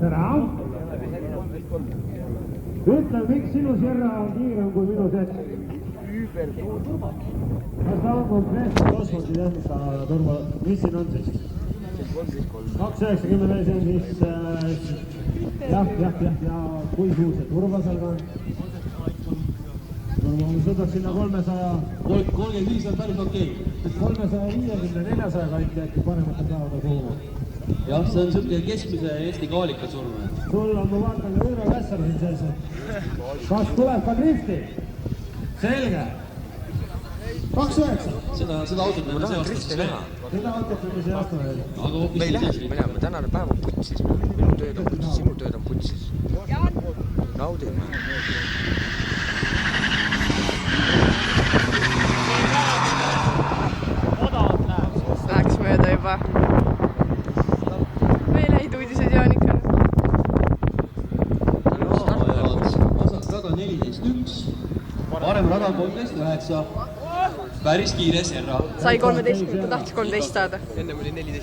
tere! Ütle, miks sinu Sierra on kiirem kui minu sett? Kas ta on konkreetselt osmosi tehnika turva? Mis siin on siis? 290 see on siis jah, ja kui suur see turva seal ka on? Turva on sõidab sinna 35 on päris okei. 350-400 kanti äkki panemata päevada kuhu. Jah, see on siuke keskmise Eesti kaalika surm. Sul on, ma vaatan, ka Üürel Vässar siin sees. Kas tuleb ka drifti? Selge. 2,9. Seda autot me see aastas veel. Seda autot me see aasta veel. Me ei lähe minema, tänane päev on putsis. Minu tööd on putsis, sinu tööd on putsis. Naudime. Läheks mööda juba. Veel häid uudiseid Jaanikale. Vasaks rada 14.1. Parem rada 13.9. Päris kiire Serra. Sai 13, ta tahtis 13 saada. Ennem oli 14.